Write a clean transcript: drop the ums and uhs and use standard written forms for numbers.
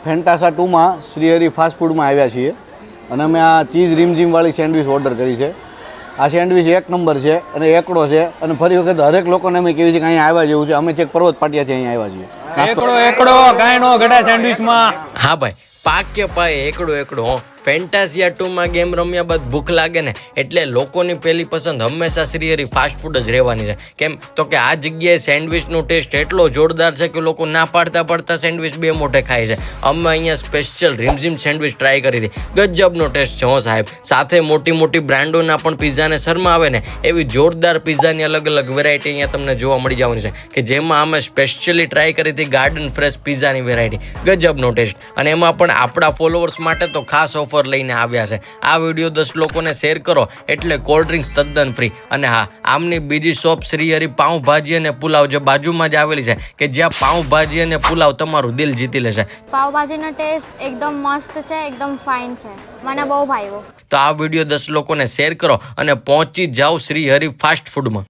ફેન્ટાસા 2માં Shrihari fast ફૂડમાં આવ્યા છીએ અને અમે આ ચીઝ રીમઝીમવાળી સેન્ડવિચ ઓર્ડર કરી છે. આ સેન્ડવિચ એક નંબર છે અને એકડો છે અને ફરી વખત હરેક લોકોને અમે કહેવી છે કે અહીંયા આવ્યા જેવું છે. અમે ચેક પર્વત પાટિયાથી અહીંયા આવ્યા છીએ. એકડો કાંઈ નો ઘટા સેન્ડવિચમાં. હા ભાઈ, પાક્ય પાય એકડો ફેન્ટાસિયા 2માં ગેમ રમ્યા બાદ ભૂખ લાગે ને એટલે લોકોની પહેલી પસંદ હંમેશા શ્રીહરિ ફાસ્ટ ફૂડ જ રહેવાની છે. કેમ તો કે આ જગ્યાએ સેન્ડવિચનો ટેસ્ટ એટલો જોરદાર છે કે લોકો ના પાડતા સેન્ડવિચ બે મોઢે ખાય છે. અમે અહીંયા સ્પેશિયલ રીમઝીમ સેન્ડવિચ ટ્રાય કરી હતી. ગજબનો ટેસ્ટ છે હો સાહેબ. સાથે મોટી પિઝ્ઝાના પણ પીઝાને શરમા આવે ને એવી જોરદાર પીઝાની અલગ વેરાયટી અહીંયા તમને જોવા મળી જવાની છે કે જેમાં અમે સ્પેશિયલી ટ્રાય કરી હતી ગાર્ડન ફ્રેશ પીઝાની વેરાયટી. ગજબનો ટેસ્ટ અને એમાં પણ આપણા ફોલોવર્સ માટે તો ખાસ ઓફર લઈને આવ્યા છે. આ વિડીયો 10 લોકોને શેર કરો એટલે કોલ્ડ ડ્રિંક્સ તદ્દન ફ્રી. અને હા, આમની બીજી શોપ શ્રીહરિ પાઉંભાજી અને પુલાવ જે બાજુમાં જ આવેલી છે કે જ્યાં પાઉંભાજી અને પુલાવ તમારું દિલ જીતી લેશે. પાવભાજીનો ટેસ્ટ એકદમ મસ્ત છે, એકદમ ફાઇન છે, મને બહુ ભાવ્યો. તો આ વિડીયો 10 લોકોને શેર કરો અને પહોંચી જાઓ શ્રીહરિ ફાસ્ટ ફૂડમાં.